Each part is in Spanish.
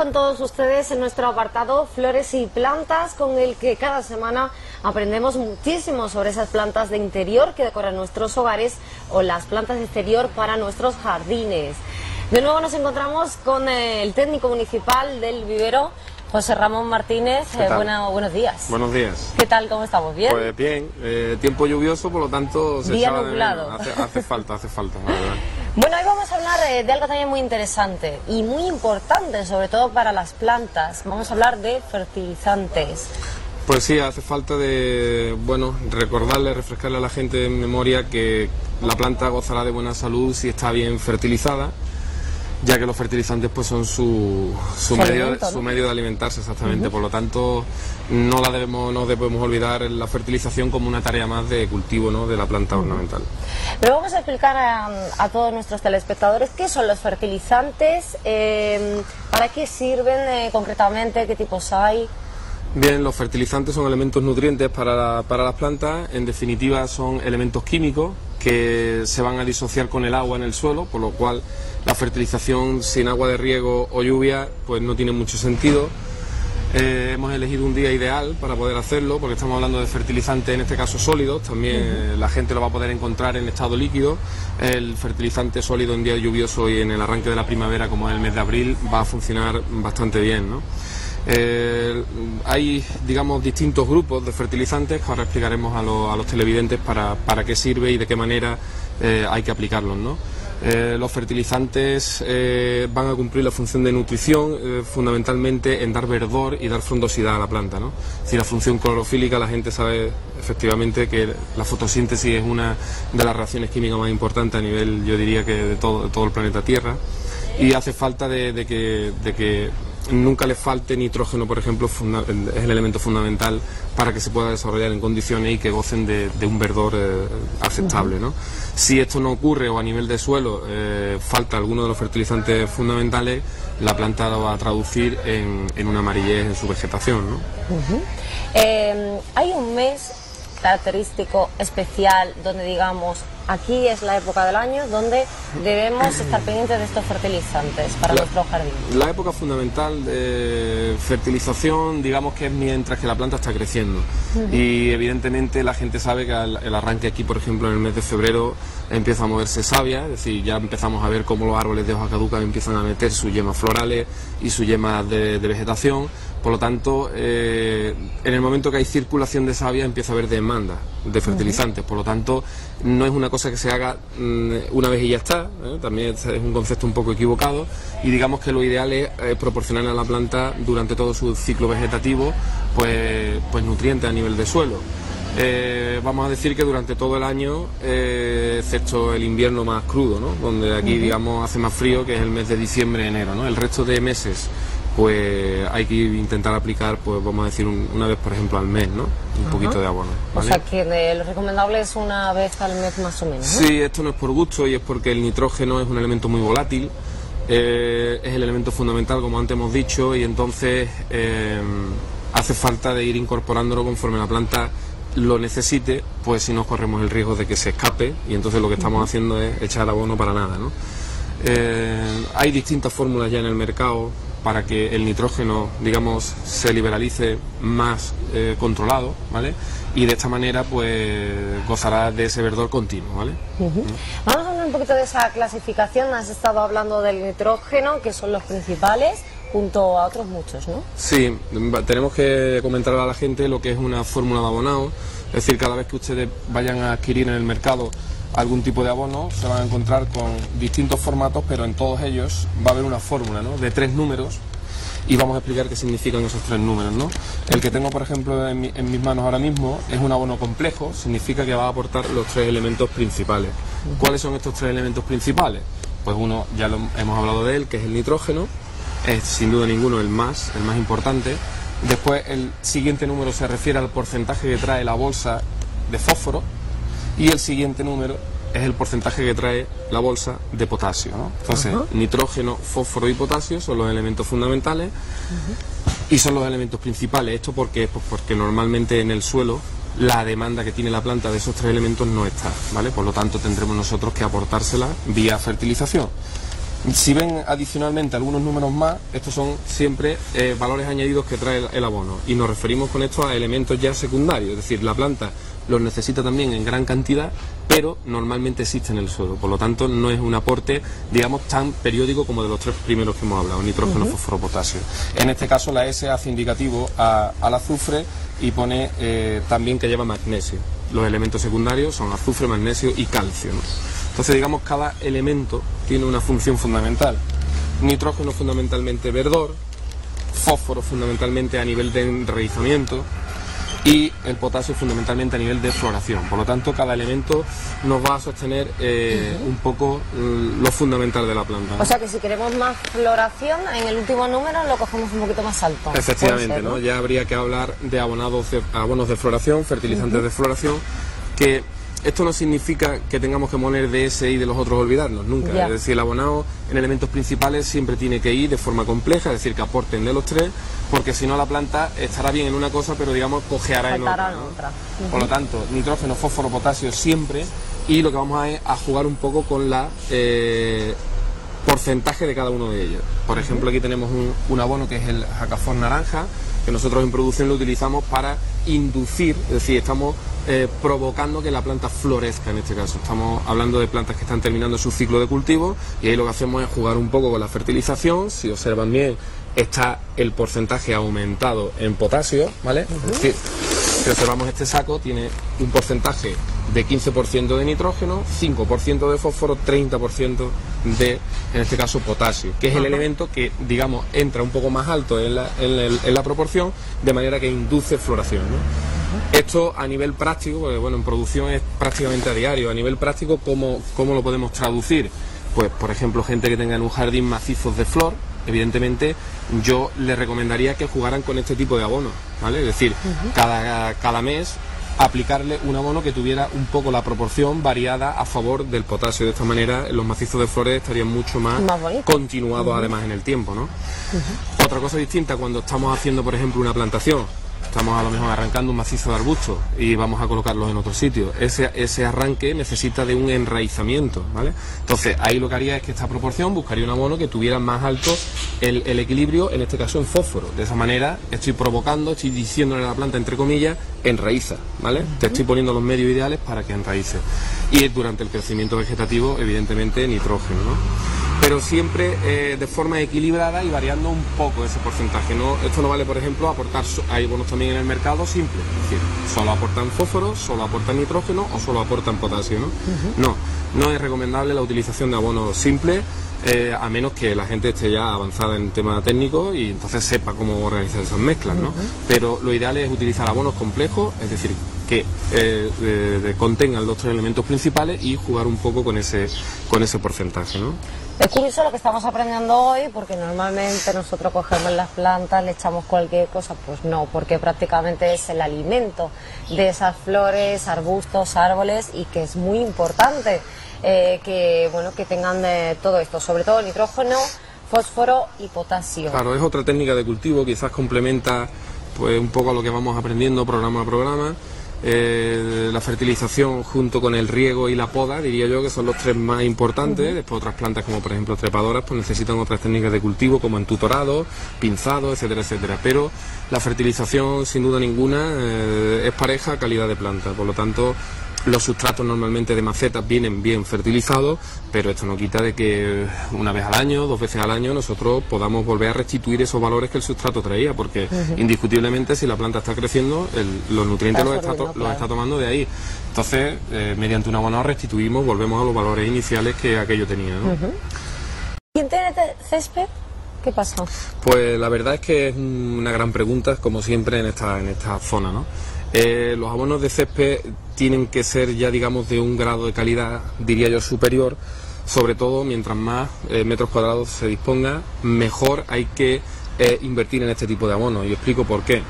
con todos ustedes en nuestro apartado Flores y Plantas, con el que cada semana aprendemos muchísimo sobre esas plantas de interior que decoran nuestros hogares o las plantas de exterior para nuestros jardines. De nuevo nos encontramos con el técnico municipal del vivero, José Ramón Martínez. Buenos días. Buenos días. ¿Qué tal? ¿Cómo estamos? ¿Bien? Pues bien, tiempo lluvioso, por lo tanto se día echaba nublado. de menos. Hace falta, la verdad. Bueno, hoy vamos a hablar de algo también muy interesante y muy importante, sobre todo para las plantas. Vamos a hablar de fertilizantes. Pues sí, hace falta de, refrescarle a la gente en memoria que la planta gozará de buena salud si está bien fertilizada, ya que los fertilizantes pues son su medio de alimentarse, exactamente. Por lo tanto, no debemos olvidar la fertilización como una tarea más de cultivo, ¿no?, de la planta ornamental. Pero vamos a explicar a todos nuestros telespectadores qué son los fertilizantes, para qué sirven concretamente, qué tipos hay. Bien, los fertilizantes son elementos nutrientes para las plantas. En definitiva, son elementos químicos que se van a disociar con el agua en el suelo, por lo cual la fertilización sin agua de riego o lluvia pues no tiene mucho sentido. Hemos elegido un día ideal para poder hacerlo, porque estamos hablando de fertilizantes, en este caso sólidos. También la gente lo va a poder encontrar en estado líquido. El fertilizante sólido en día lluvioso y en el arranque de la primavera, como es el mes de abril, va a funcionar bastante bien, ¿no? Hay, digamos, distintos grupos de fertilizantes que ahora explicaremos a los televidentes para qué sirve y de qué manera hay que aplicarlos, ¿no? Los fertilizantes van a cumplir la función de nutrición, fundamentalmente en dar verdor y dar frondosidad a la planta, ¿no? Si la función clorofílica, la gente sabe efectivamente que la fotosíntesis es una de las reacciones químicas más importantes a nivel, yo diría, que de todo el planeta Tierra, y hace falta de que nunca le falte nitrógeno, por ejemplo. Es el elemento fundamental para que se pueda desarrollar en condiciones y que gocen de un verdor aceptable, ¿no? Si esto no ocurre, o a nivel de suelo falta alguno de los fertilizantes fundamentales, la planta lo va a traducir en una amarillez en su vegetación, ¿no? Hay un mes característico, especial, donde digamos, aquí es la época del año donde debemos estar pendientes de estos fertilizantes para nuestro jardín. La época fundamental de fertilización, digamos, que es mientras que la planta está creciendo. Y evidentemente la gente sabe que el arranque aquí, por ejemplo, en el mes de febrero empieza a moverse savia, es decir, ya empezamos a ver cómo los árboles de hoja caduca empiezan a meter sus yemas florales y sus yemas de vegetación. Por lo tanto, en el momento que hay circulación de savia empieza a haber demanda de fertilizantes. Por lo tanto, no es una cosa que se haga una vez y ya está, también es un concepto un poco equivocado, y digamos que lo ideal es proporcionarle a la planta durante todo su ciclo vegetativo pues nutrientes a nivel de suelo. Vamos a decir que durante todo el año, excepto el invierno más crudo, ¿no?, donde aquí digamos hace más frío, que es el mes de diciembre, enero, ¿no? El resto de meses pues hay que intentar aplicar, pues vamos a decir una vez, por ejemplo, al mes, ¿no?, un poquito de abono, ¿vale? O sea que lo recomendable es una vez al mes más o menos, ¿no? Sí, esto no es por gusto, y es porque el nitrógeno es un elemento muy volátil, es el elemento fundamental, como antes hemos dicho, y entonces hace falta de ir incorporándolo conforme la planta lo necesite, pues si no corremos el riesgo de que se escape, y entonces lo que estamos haciendo es echar abono para nada, ¿no? Hay distintas fórmulas ya en el mercado para que el nitrógeno, digamos, se liberalice más controlado, ¿vale? Y de esta manera pues gozará de ese verdor continuo, ¿vale? Vamos a hablar un poquito de esa clasificación. Has estado hablando del nitrógeno, que son los principales, junto a otros muchos, ¿no? Sí, tenemos que comentar a la gente lo que es una fórmula de abonado. Es decir, cada vez que ustedes vayan a adquirir en el mercado algún tipo de abono, se van a encontrar con distintos formatos, pero en todos ellos va a haber una fórmula, ¿no?, de 3 números, y vamos a explicar qué significan esos 3 números, ¿no? El que tengo, por ejemplo, en mis manos ahora mismo es un abono complejo, significa que va a aportar los 3 elementos principales. ¿Cuáles son estos 3 elementos principales? Pues uno, ya hemos hablado de él, que es el nitrógeno, es sin duda ninguno el más importante. Después, el siguiente número se refiere al porcentaje que trae la bolsa de fósforo, y el siguiente número es el porcentaje que trae la bolsa de potasio, ¿no? Entonces, nitrógeno, fósforo y potasio son los elementos fundamentales y son los elementos principales. ¿Esto por qué? Pues porque normalmente en el suelo la demanda que tiene la planta de esos 3 elementos no está, ¿vale? Por lo tanto, tendremos nosotros que aportársela vía fertilización. Si ven adicionalmente algunos números más, estos son siempre valores añadidos que trae el abono, y nos referimos con esto a elementos ya secundarios, es decir, la planta los necesita también en gran cantidad, pero normalmente existe en el suelo, por lo tanto no es un aporte, digamos, tan periódico como de los tres primeros que hemos hablado, nitrógeno, fósforo, potasio. En este caso la S hace indicativo al azufre y pone también que lleva magnesio. Los elementos secundarios son azufre, magnesio y calcio, ¿no? Entonces, digamos, cada elemento tiene una función fundamental. Nitrógeno fundamentalmente verdor, fósforo fundamentalmente a nivel de enraizamiento y el potasio fundamentalmente a nivel de floración. Por lo tanto, cada elemento nos va a sostener un poco lo fundamental de la planta, ¿no? O sea que si queremos más floración, en el último número lo cogemos un poquito más alto. Efectivamente, ser, ¿no? Ya habría que hablar de abonos de floración, fertilizantes de floración, que esto no significa que tengamos que poner de ese y de los otros olvidarnos, nunca. Ya. Es decir, el abonado en elementos principales siempre tiene que ir de forma compleja, es decir, que aporten de los tres, porque si no la planta estará bien en una cosa, pero digamos cojeará en otra, ¿no? Por lo tanto, nitrógeno, fósforo, potasio siempre, y lo que vamos a jugar un poco con la porcentaje de cada uno de ellos. Por ejemplo, aquí tenemos un abono que es el Jacafón naranja, que nosotros en producción lo utilizamos para inducir, es decir, estamos provocando que la planta florezca en este caso. Estamos hablando de plantas que están terminando su ciclo de cultivo y ahí lo que hacemos es jugar un poco con la fertilización. Si observan bien, está el porcentaje aumentado en potasio, ¿vale? Es decir, si observamos este saco, tiene un porcentaje de 15% de nitrógeno, 5% de fósforo, 30% de, en este caso, potasio, que es el elemento que, digamos, entra un poco más alto en la proporción, de manera que induce floración, ¿no? Esto a nivel práctico, porque bueno, en producción es prácticamente a diario. A nivel práctico, ¿cómo lo podemos traducir? Pues, por ejemplo, gente que tenga en un jardín macizos de flor, evidentemente yo les recomendaría que jugaran con este tipo de abono, ¿vale? Es decir, cada mes aplicarle un abono que tuviera un poco la proporción variada a favor del potasio. De esta manera los macizos de flores estarían mucho más continuados además en el tiempo, ¿no? Otra cosa distinta cuando estamos haciendo, por ejemplo, una plantación. Estamos a lo mejor arrancando un macizo de arbustos y vamos a colocarlos en otro sitio. Ese arranque necesita de un enraizamiento, ¿vale? Entonces ahí lo que haría es que esta proporción buscaría un abono que tuviera más alto el equilibrio, en este caso en fósforo. De esa manera estoy provocando, estoy diciéndole a la planta, entre comillas, enraiza, ¿vale? Te estoy poniendo los medios ideales para que enraice. Y durante el crecimiento vegetativo, evidentemente, nitrógeno, ¿no? Pero siempre de forma equilibrada y variando un poco ese porcentaje. Esto no vale, por ejemplo, aportar, hay bonos también en el mercado simples, es decir, solo aportan fósforo, solo aportan nitrógeno o solo aportan potasio, ¿no? No es recomendable la utilización de abonos simples, a menos que la gente esté ya avanzada en tema técnico y entonces sepa cómo organizar esas mezclas, ¿no? Pero lo ideal es utilizar abonos complejos, es decir, que contengan los tres elementos principales y jugar un poco con ese porcentaje, ¿no? Es curioso lo que estamos aprendiendo hoy, porque normalmente nosotros cogemos las plantas, le echamos cualquier cosa, pues no, porque prácticamente es el alimento de esas flores, arbustos, árboles, y que es muy importante que tengan todo esto, sobre todo nitrógeno, fósforo y potasio. Claro, es otra técnica de cultivo, quizás complementa pues un poco a lo que vamos aprendiendo programa a programa. La fertilización junto con el riego y la poda, diría yo que son los tres más importantes. Después otras plantas como por ejemplo trepadoras pues necesitan otras técnicas de cultivo como entutorado, pinzado, etcétera, etcétera. Pero la fertilización sin duda ninguna es pareja a calidad de planta, por lo tanto los sustratos normalmente de macetas vienen bien fertilizados, pero esto no quita de que una vez al año, 2 veces al año, nosotros podamos volver a restituir esos valores que el sustrato traía, porque indiscutiblemente si la planta está creciendo, los nutrientes los está tomando de ahí. Entonces, mediante un abonado restituimos, volvemos a los valores iniciales que aquello tenía, ¿no? ¿Quién tiene césped? ¿Qué pasa? Pues la verdad es que es una gran pregunta, como siempre en esta zona, ¿no? Los abonos de césped tienen que ser ya, digamos, de un grado de calidad, diría yo, superior. Sobre todo, mientras más metros cuadrados se disponga, mejor hay que invertir en este tipo de abonos. Y explico por qué.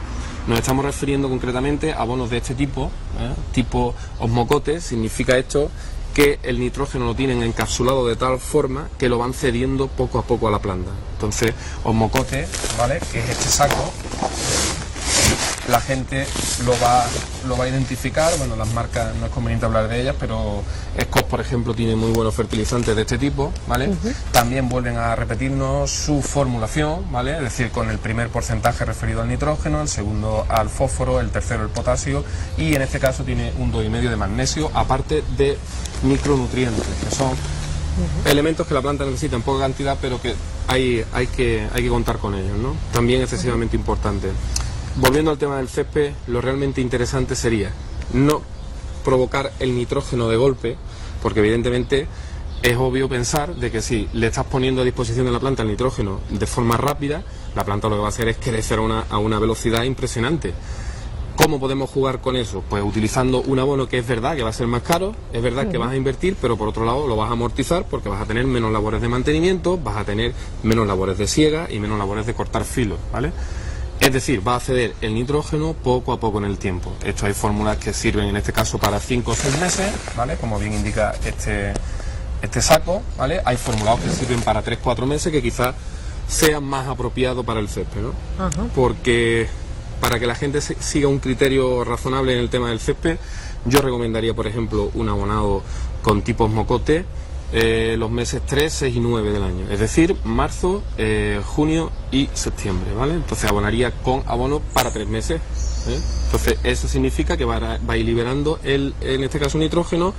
Nos estamos refiriendo concretamente a abonos de este tipo, tipo osmocote. Significa esto que el nitrógeno lo tienen encapsulado de tal forma que lo van cediendo poco a poco a la planta. Entonces, osmocote, ¿vale?, que es este saco. la gente lo va a identificar. Bueno, las marcas no es conveniente hablar de ellas, pero Scott, por ejemplo, tiene muy buenos fertilizantes de este tipo, ¿vale? También vuelven a repetirnos su formulación, ¿vale? Es decir, con el primer porcentaje referido al nitrógeno, el segundo al fósforo, el tercero el potasio, y en este caso tiene un 2,5 de magnesio, aparte de micronutrientes, que son elementos que la planta necesita en poca cantidad, pero que hay que contar con ellos, ¿no? También excesivamente importante. Volviendo al tema del césped, lo realmente interesante sería no provocar el nitrógeno de golpe, porque evidentemente es obvio pensar de que si le estás poniendo a disposición de la planta el nitrógeno de forma rápida, la planta lo que va a hacer es crecer a una velocidad impresionante. ¿Cómo podemos jugar con eso? Pues utilizando un abono que es verdad que va a ser más caro, es verdad que vas a invertir, pero por otro lado lo vas a amortizar porque vas a tener menos labores de mantenimiento, vas a tener menos labores de siega y menos labores de cortar filos, ¿vale? Es decir, va a ceder el nitrógeno poco a poco en el tiempo. Esto hay fórmulas que sirven en este caso para 5 o 6 meses, ¿vale? Como bien indica este saco, ¿vale? Hay formulados que sirven para 3 o 4 meses que quizás sean más apropiados para el césped, ¿no? Porque para que la gente siga un criterio razonable en el tema del césped, yo recomendaría, por ejemplo, un abonado con tipos mocote los meses 3, 6 y 9 del año, es decir, marzo, junio y septiembre, ¿vale? Entonces abonaría con abono para 3 meses, ¿eh? Entonces eso significa que va a ir liberando en este caso nitrógeno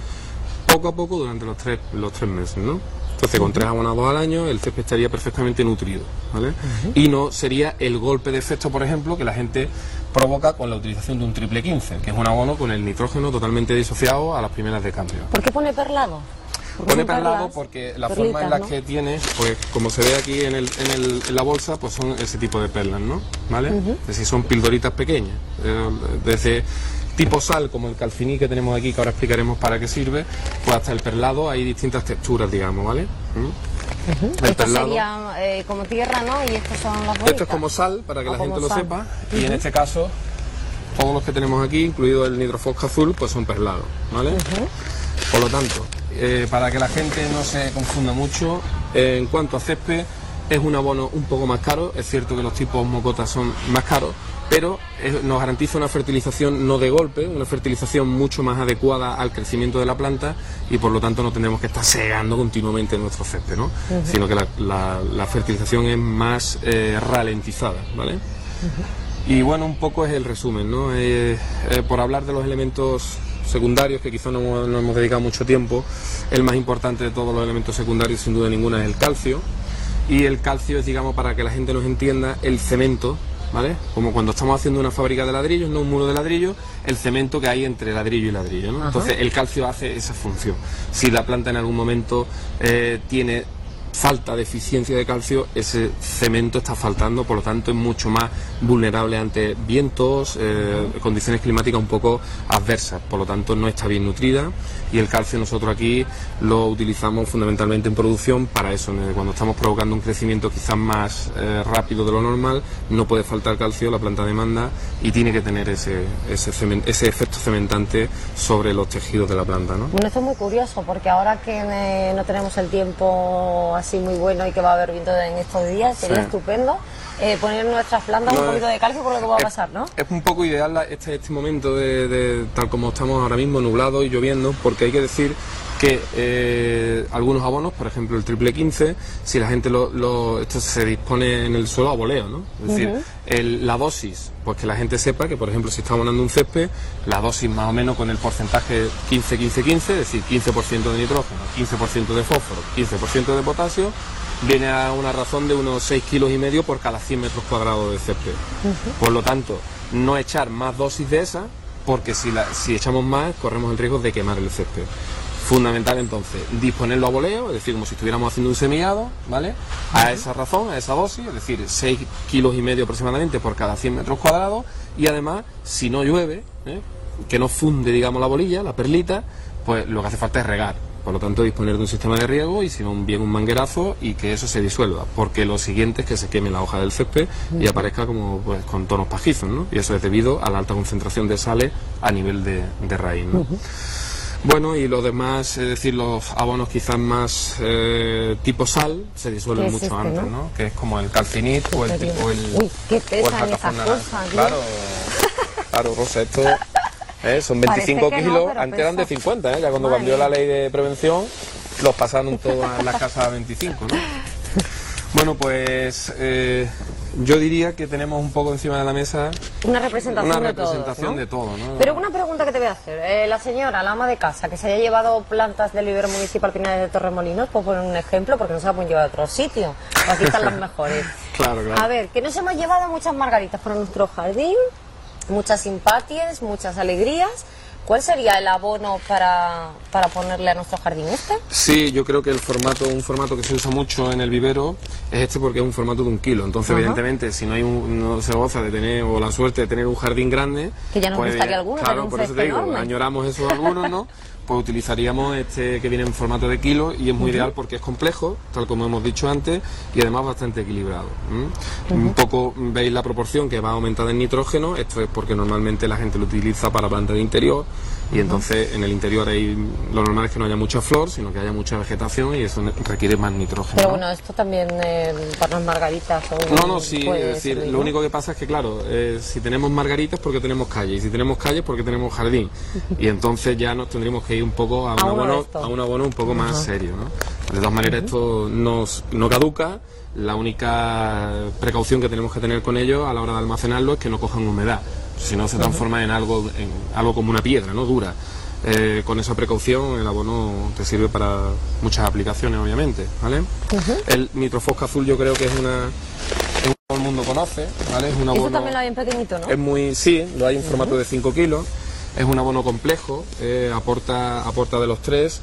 poco a poco durante los tres meses, ¿no? Entonces con 3 abonados al año el césped estaría perfectamente nutrido, ¿vale? Y no sería el golpe de efecto, por ejemplo, que la gente provoca con la utilización de un triple 15, que es un abono con el nitrógeno totalmente disociado a las primeras de cambio. ¿Por qué pone perlado? Pone perlado porque la forma en la que tiene, pues como se ve aquí en la bolsa, pues son ese tipo de perlas, ¿no? ¿Vale? Es decir, son pildoritas pequeñas, desde tipo sal, como el calciní que tenemos aquí, que ahora explicaremos para qué sirve, pues hasta el perlado hay distintas texturas, digamos, ¿vale? Esto sería como tierra, ¿no? Y estos son las bolitas. Esto es como sal, para que la gente lo sepa, y en este caso, todos los que tenemos aquí, incluido el nitrofosco azul, pues son perlados, ¿vale? Por lo tanto, para que la gente no se confunda mucho, en cuanto a césped, es un abono un poco más caro. Es cierto que los tipos mocotas son más caros, pero nos garantiza una fertilización no de golpe, una fertilización mucho más adecuada al crecimiento de la planta, y por lo tanto no tendremos que estar segando continuamente nuestro césped, ¿no? Sino que la fertilización es más ralentizada, ¿vale? Y bueno, un poco es el resumen, ¿no? Por hablar de los elementos secundarios, que quizá no hemos dedicado mucho tiempo, el más importante de todos los elementos secundarios sin duda ninguna es el calcio, y el calcio es, digamos, para que la gente nos entienda, el cemento, ¿vale? Como cuando estamos haciendo una fábrica de ladrillos, no un muro de ladrillo, el cemento que hay entre ladrillo y ladrillo, ¿no? Entonces el calcio hace esa función. Si la planta en algún momento tiene falta de eficiencia de calcio, ese cemento está faltando, por lo tanto es mucho más vulnerable ante vientos, condiciones climáticas un poco adversas, por lo tanto no está bien nutrida, y el calcio nosotros aquí lo utilizamos fundamentalmente en producción para eso. Cuando estamos provocando un crecimiento quizás más rápido de lo normal, no puede faltar calcio, la planta demanda, y tiene que tener ese efecto cementante sobre los tejidos de la planta, ¿no? Bueno, esto es muy curioso, porque ahora que no tenemos el tiempo así muy bueno y que va a haber viento en estos días, sería estupendo poner en nuestras plantas un poquito de calcio por lo que va a pasar, ¿no? Es un poco ideal este momento de tal como estamos ahora mismo, nublado y lloviendo, porque hay que decir que algunos abonos, por ejemplo el triple 15, si la gente esto se dispone en el suelo a voleo, ¿no? Es decir, la dosis, pues que la gente sepa que, por ejemplo, si está abonando un césped, la dosis más o menos con el porcentaje 15-15-15, es decir, 15% de nitrógeno, 15% de fósforo, 15% de potasio, viene a una razón de unos 6,5 kilos por cada 100 metros cuadrados de césped. Por lo tanto, no echar más dosis de esa, porque si echamos más, corremos el riesgo de quemar el césped. Fundamental entonces disponerlo a voleo, es decir, como si estuviéramos haciendo un semillado, ¿vale? A esa razón, a esa dosis, es decir, 6,5 kilos aproximadamente por cada 100 metros cuadrados, y además, si no llueve, que no funde, digamos, la bolilla, la perlita, pues lo que hace falta es regar. Por lo tanto, disponer de un sistema de riego, y si no, bien un manguerazo, y que eso se disuelva, porque lo siguiente es que se queme la hoja del césped y aparezca como, pues, con tonos pajizos, ¿no? Y eso es debido a la alta concentración de sales a nivel de raíz, ¿no? Bueno, y los demás, es decir, los abonos quizás más tipo sal, se disuelven mucho antes, ¿no? Que es como el calcinit o el Uy, qué pesan esas cosas, claro. Claro, Rosa, esto son 25 Parece que no, kilos, pero antes eran de pesa. 50, ya cuando Madre cambió mía. la ley de prevención, los pasaron todas en las casas a 25, ¿no? Bueno, pues yo diría que tenemos un poco encima de la mesa Una representación, una de todos, representación ¿no? de todo, ¿no? Pero una pregunta que te voy a hacer. La señora, la ama de casa, que se haya llevado plantas del vivero municipal Pinares de Torremolinos, puedo poner un ejemplo, porque no se la pueden llevar a otro sitio. Aquí están las mejores. Claro, claro. A ver, que nos hemos llevado muchas margaritas para nuestro jardín, muchas simpatias, muchas alegrías. ¿Cuál sería el abono para ponerle a nuestro jardín este? Sí, yo creo que un formato que se usa mucho en el vivero es este porque es un formato de 1 kilo. Entonces, evidentemente, si no se goza de tener, o la suerte de tener un jardín grande... Que ya nos gustaría alguno, claro, tener un por eso te césped digo, enorme. añoramos esos algunos, ¿no? Pues utilizaríamos este que viene en formato de kilo y es muy ideal porque es complejo, tal como hemos dicho antes, y además bastante equilibrado. Un poco veis la proporción que va aumentada en nitrógeno, esto es porque normalmente la gente lo utiliza para plantas de interior y entonces en el interior lo normal es que no haya mucha flor, sino que haya mucha vegetación y eso requiere más nitrógeno. Pero ¿no? bueno, esto también para las margaritas... No, sí, es decir, lo único que pasa es que, claro, si tenemos margaritas porque tenemos calle, y si tenemos calle porque tenemos jardín, y entonces ya nos tendríamos que ir un poco a un abono un poco más serio, ¿no? De todas maneras, esto no caduca, la única precaución que tenemos que tener con ello a la hora de almacenarlo es que no cojan humedad, si no se transforma en algo como una piedra, ¿no? Dura. Con esa precaución el abono te sirve para muchas aplicaciones, obviamente, ¿vale? El nitrofosca azul yo creo que es todo el mundo conoce, ¿vale? Es un abono, Eso también lo hay en pequeñito, ¿no? Sí, lo hay en formato de 5 kilos, es un abono complejo, aporta de los tres,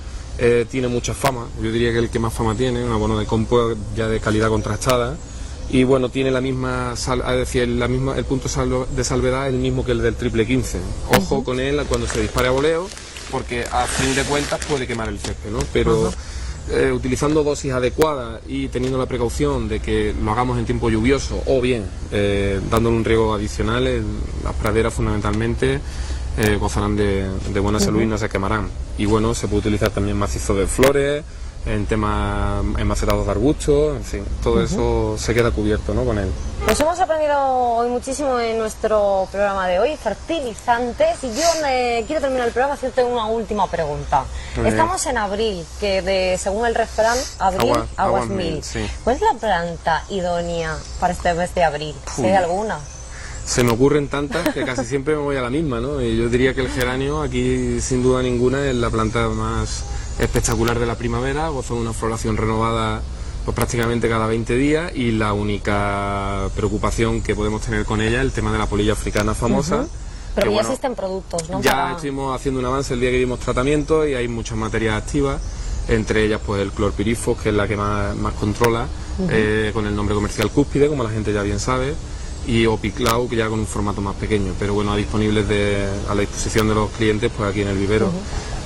tiene mucha fama, yo diría que el que más fama tiene, un abono de compost ya de calidad contrastada, y bueno, tiene la misma, el punto de salvedad es el mismo que el del triple 15. Ojo con él cuando se dispare a voleo, porque a fin de cuentas puede quemar el césped, ¿no? Pero utilizando dosis adecuadas y teniendo la precaución de que lo hagamos en tiempo lluvioso o bien dándole un riego adicional, las praderas fundamentalmente gozarán de buena salud y no se quemarán. Y bueno, se puede utilizar también macizo de flores, en temas enmacetados de arbustos, en fin, todo eso se queda cubierto, ¿no? Con él. Pues hemos aprendido hoy muchísimo en nuestro programa de hoy, fertilizantes, y yo quiero terminar el programa haciéndote una última pregunta. Estamos en abril, que según el refrán, abril, aguas mil. Sí. ¿Cuál es la planta idónea para este mes de abril? ¿Si hay alguna? Se me ocurren tantas que casi siempre me voy a la misma, ¿no? Y yo diría que el geranio aquí sin duda ninguna es la planta más espectacular de la primavera, goza de una floración renovada pues prácticamente cada 20 días y la única preocupación que podemos tener con ella es el tema de la polilla africana famosa. Pero que, ya bueno, existen productos, ¿no? Ya estuvimos haciendo un avance el día que dimos tratamiento y hay muchas materias activas, entre ellas pues el clorpirifos, que es la que más controla, con el nombre comercial Cúspide, como la gente ya bien sabe, y Opiclau, que ya con un formato más pequeño, pero bueno, disponibles a la disposición de los clientes pues aquí en el vivero.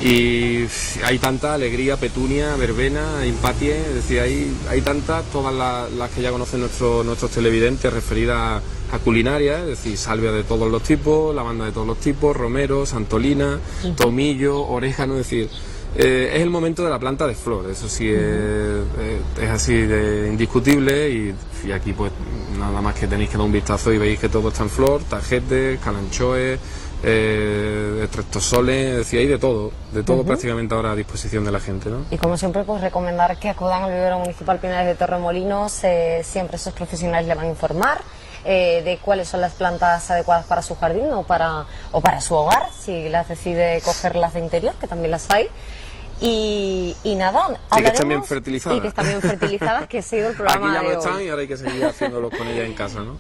Y hay tanta alegría, petunia, verbena, empatie, es decir, hay tantas, todas las que ya conocen nuestros televidentes referidas a culinaria, es decir, salvia de todos los tipos, lavanda de todos los tipos, romero, santolina, tomillo, orégano, es decir, es el momento de la planta de flor, eso sí es así de indiscutible y aquí pues nada más que tenéis que dar un vistazo y veis que todo está en flor, tajetes, calanchoes, estreptosoles, es decir, hay de todo prácticamente ahora a disposición de la gente, ¿no? Y como siempre, pues recomendar que acudan al vivero municipal Pinares de Torremolinos, siempre esos profesionales le van a informar de cuáles son las plantas adecuadas para su jardín o para su hogar, si las decide cogerlas de interior, que también las hay. Y nada, y que están bien fertilizadas. Y que están bien fertilizadas, que ha sido el programa aquí ya de lo están hoy. y ahora hay que seguir haciéndolo con ellas en casa, ¿no?